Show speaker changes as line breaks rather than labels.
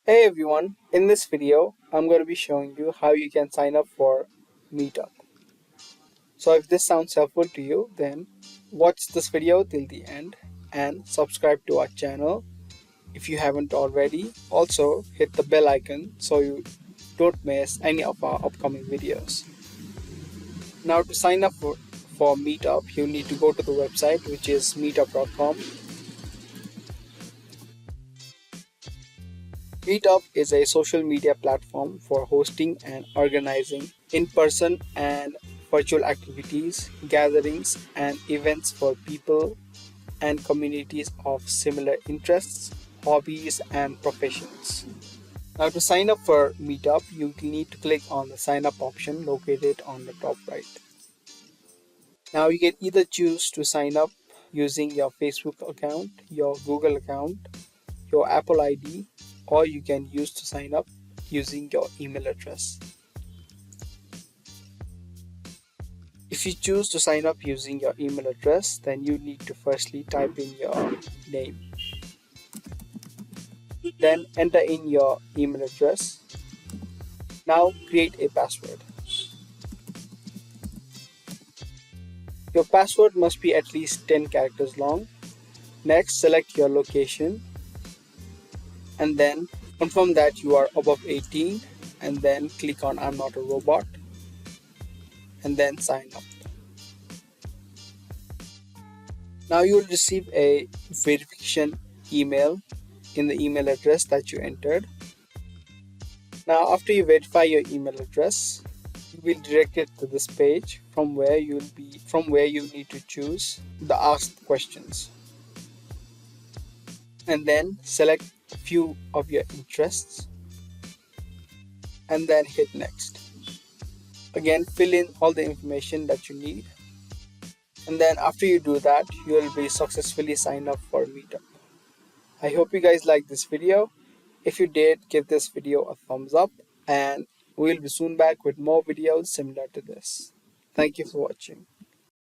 Hey everyone, in this video I'm going to be showing you how you can sign up for Meetup. So if this sounds helpful to you, then watch this video till the end and subscribe to our channel if you haven't already. Also hit the bell icon so you don't miss any of our upcoming videos. Now to sign up for Meetup, you need to go to the website, which is meetup.com. Meetup is a social media platform for hosting and organizing in-person and virtual activities, gatherings, and events for people and communities of similar interests, hobbies, and professions. Now, to sign up for Meetup, you need to click on the sign up option located on the top right. Now, you can either choose to sign up using your Facebook account, your Google account, your Apple ID, or you can use to sign up using your email address. If you choose to sign up using your email address, then you need to firstly type in your name. Then enter in your email address. Now create a password. Your password must be at least 10 characters long. Next, select your location and then confirm that you are above 18 and then click on I'm not a robot and then sign up. Now you will receive a verification email in the email address that you entered. Now after you verify your email address, you will direct it to this page from where you need to choose the asked questions. And then select a few of your interests and then hit next. Again, fill in all the information that you need. And then after you do that, you will be successfully signed up for Meetup. I hope you guys liked this video. If you did, give this video a thumbs up and we'll be soon back with more videos similar to this. Thank you for watching.